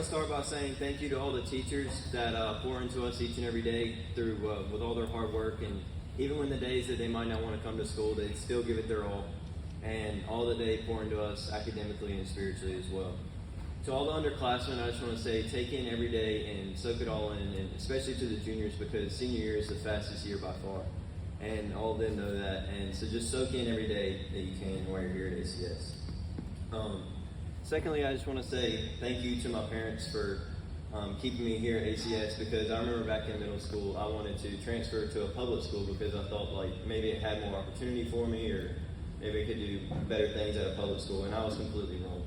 start by saying thank you to all the teachers that pour into us each and every day through with all their hard work, and even when the days that they might not want to come to school, they still give it their all, and all that they pour into us academically and spiritually as well. To all the underclassmen, I just want to say take in every day and soak it all in, and especially to the juniors, because senior year is the fastest year by far, and all of them know that. And so just soak in every day that you can while you're here at ACS. Secondly, I just want to say thank you to my parents for keeping me here at ACS, because I remember back in middle school, I wanted to transfer to a public school because I thought like maybe it had more opportunity for me, or maybe I could do better things at a public school, and I was completely wrong.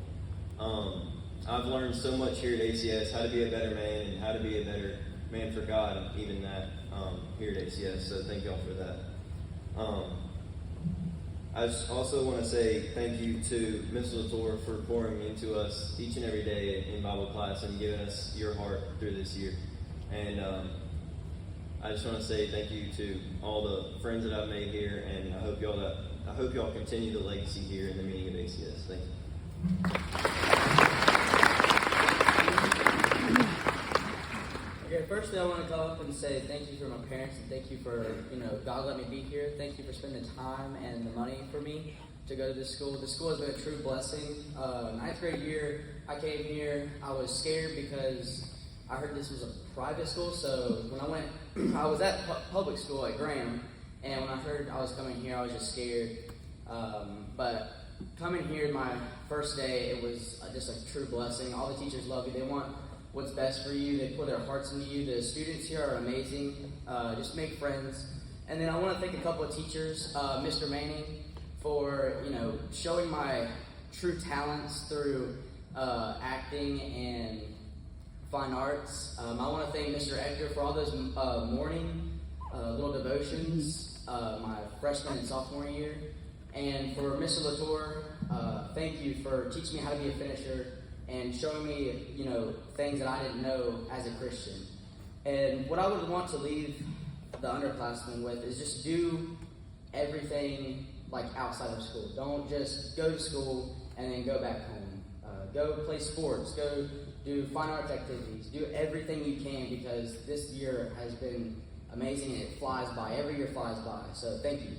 I've learned so much here at ACS, how to be a better man and how to be a better man for God, and even that here at ACS, so thank y'all for that. I just also want to say thank you to Ms. Latour for pouring into us each and every day in Bible class and giving us your heart through this year. And I just want to say thank you to all the friends that I've made here, and I hope y'all continue the legacy here in the meeting of ACS. Thank you. Okay, firstly, I want to come up and say thank you for my parents, and thank you for, God let me be here. Thank you for spending time and the money for me to go to this school. This school has been a true blessing. Ninth grade year, I came here. I was scared because I heard this was a private school. So when I went, I was at public school at Graham, and when I heard I was coming here, I was just scared. But coming here, my first day, it was just a true blessing. All the teachers love you. They want what's best for you. They pour their hearts into you. The students here are amazing. Just make friends. And then I want to thank a couple of teachers, Mr. Manning, for showing my true talents through acting and fine arts. I want to thank Mr. Edgar for all those morning little devotions my freshman and sophomore year. And for Mr. Latour, thank you for teaching me how to be a finisher and showing me, things that I didn't know as a Christian. And what I would want to leave the underclassmen with is just do everything like outside of school. Don't just go to school and then go back home. Go play sports. Go do fine arts activities. Do everything you can, because this year has been amazing and it flies by. Every year flies by. So thank you.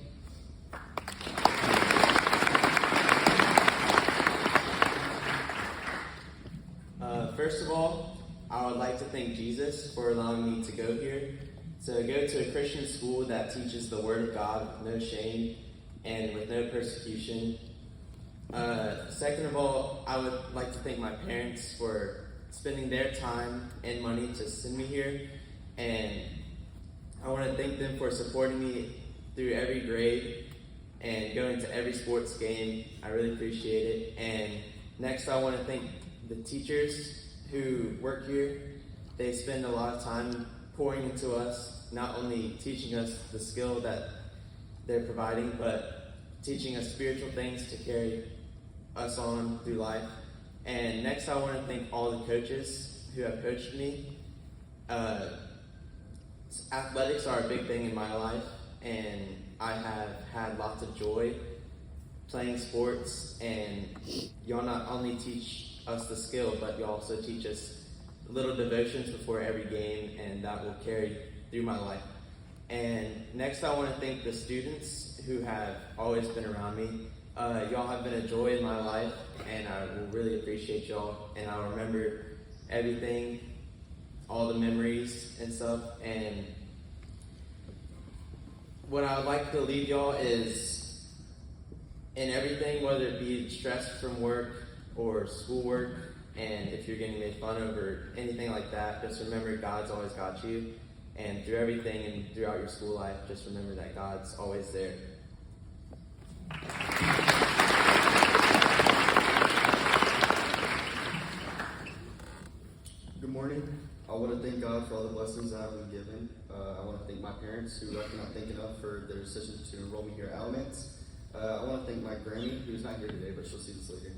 First of all, I would like to thank Jesus for allowing me to go here, to go to a Christian school that teaches the Word of God with no shame and with no persecution. Second of all, I would like to thank my parents for spending their time and money to send me here, and I want to thank them for supporting me through every grade and going to every sports game. I really appreciate it. And next, I want to thank the teachers who work here. They spend a lot of time pouring into us, not only teaching us the skill that they're providing, but teaching us spiritual things to carry us on through life. And next, I want to thank all the coaches who have coached me. Athletics are a big thing in my life, and I have had lots of joy playing sports, and y'all not only teach us the skill, but you also teach us little devotions before every game, and that will carry through my life. And next, I want to thank the students who have always been around me. Y'all have been a joy in my life, and I will really appreciate y'all, and I'll remember everything, all the memories and stuff. And what I would like to leave y'all is, in everything, whether it be stress from work or schoolwork, and if you're getting made fun of or anything like that, just remember God's always got you. And through everything and throughout your school life, just remember that God's always there. Good morning. I want to thank God for all the blessings that I've been given. I want to thank my parents, who I cannot thank enough for their decision to enroll me here at Alamance. I want to thank my granny, who's not here today, but she'll see this later,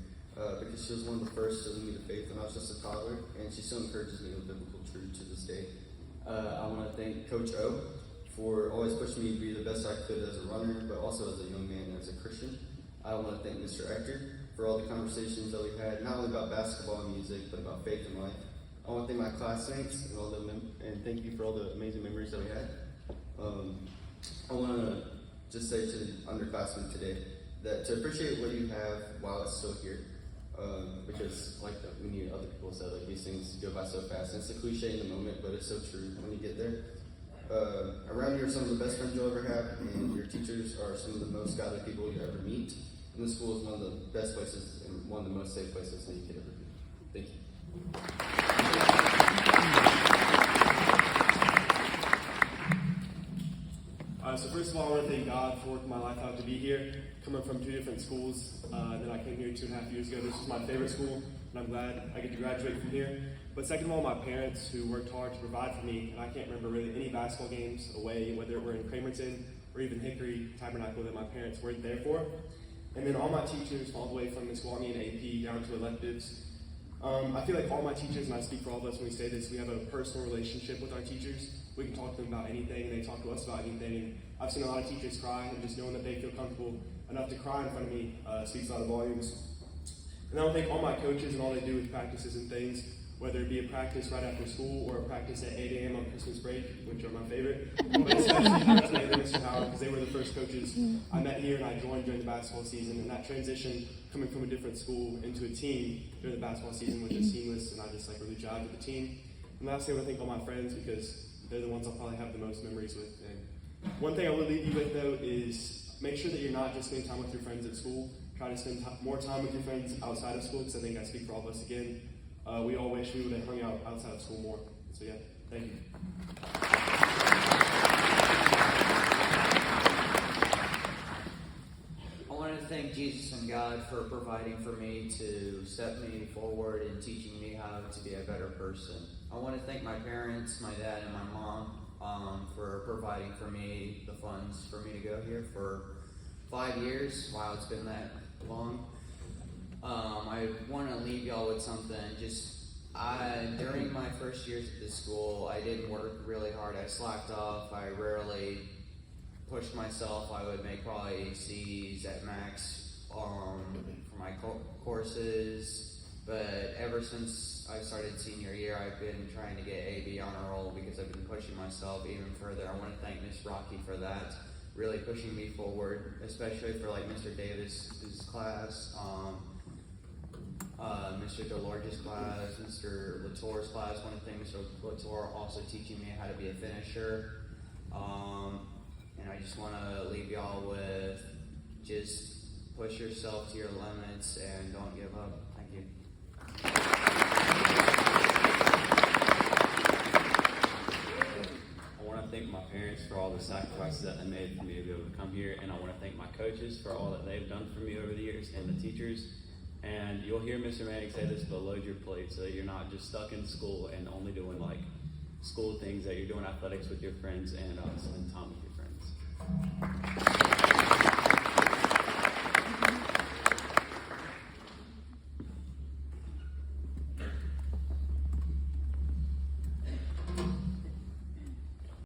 because she was one of the first to lead me to faith when I was just a toddler, and she still encourages me with biblical truth to this day. I want to thank Coach O for always pushing me to be the best I could as a runner, but also as a young man and as a Christian. I want to thank Mr. Ector for all the conversations that we've had, not only about basketball and music, but about faith and life. I want to thank my classmates and and thank you for all the amazing memories that we had. I want to just say to the underclassmen today that to appreciate what you have while it's still here. Because like many other people said, like these things go by so fast. And it's a cliche in the moment, but it's so true when you get there. Around you are some of the best friends you'll ever have, and your teachers are some of the most godly people you'll ever meet. And the school is one of the best places and one of the most safe places that you could ever be. Thank you. So first of all, I want to thank God for working my life out to be here. Coming from 2 different schools, then I came here 2.5 years ago. This is my favorite school, and I'm glad I get to graduate from here. But second of all, my parents who worked hard to provide for me, and I can't remember really any basketball games away, whether it were in Cramerton or even Hickory Tabernacle, that my parents weren't there for. And then all my teachers, all the way from Misquami and AP down to electives. I feel like all my teachers, and I speak for all of us when we say this, we have a personal relationship with our teachers. We can talk to them about anything, and they talk to us about anything. And I've seen a lot of teachers cry, and just knowing that they feel comfortable enough to cry in front of me speaks a lot of volumes. And I want to thank all my coaches and all they do with practices and things, whether it be a practice right after school or a practice at 8 a.m. on Christmas break, which are my favorite. But especially Mr. Bailey and Mr. Howard, because they were the first coaches I met here and I joined during the basketball season. And that transition, coming from a different school into a team during the basketball season, was just seamless, and I just really jived with the team. And lastly, I want to thank all my friends, because they're the ones I'll probably have the most memories with. And one thing I will leave you with, though, is make sure that you're not just spending time with your friends at school. Try to spend more time with your friends outside of school, because I think I speak for all of us again. We all wish we would have hung out outside of school more. So yeah, thank you. I wanted to thank Jesus and God for providing for me to step me forward and teaching me how to be a better person. I want to thank my parents, my dad and my mom, for providing for me the funds for me to go here for 5 years. Wow, it's been that long. I want to leave y'all with something. During my first years at this school, I didn't work really hard. I slacked off. I rarely pushed myself. I would make probably C's at max for my courses. But ever since I started senior year, I've been trying to get AB honor roll because I've been pushing myself even further. I want to thank Miss Rocky for that, really pushing me forward, especially for like Mr. Davis's class, Mr. Delorge's class, Mr. Latour's class. I want to thank Mr. Latour also teaching me how to be a finisher. And I just want to leave y'all with just push yourself to your limits and don't give up. Thank you. I want to thank my parents for all the sacrifices that they made for me to be able to come here, and I want to thank my coaches for all that they've done for me over the years, and the teachers. And you'll hear Mr. Manning say this, but load your plate so that you're not just stuck in school and only doing like school things, that you're doing athletics with your friends and spending time with your friends.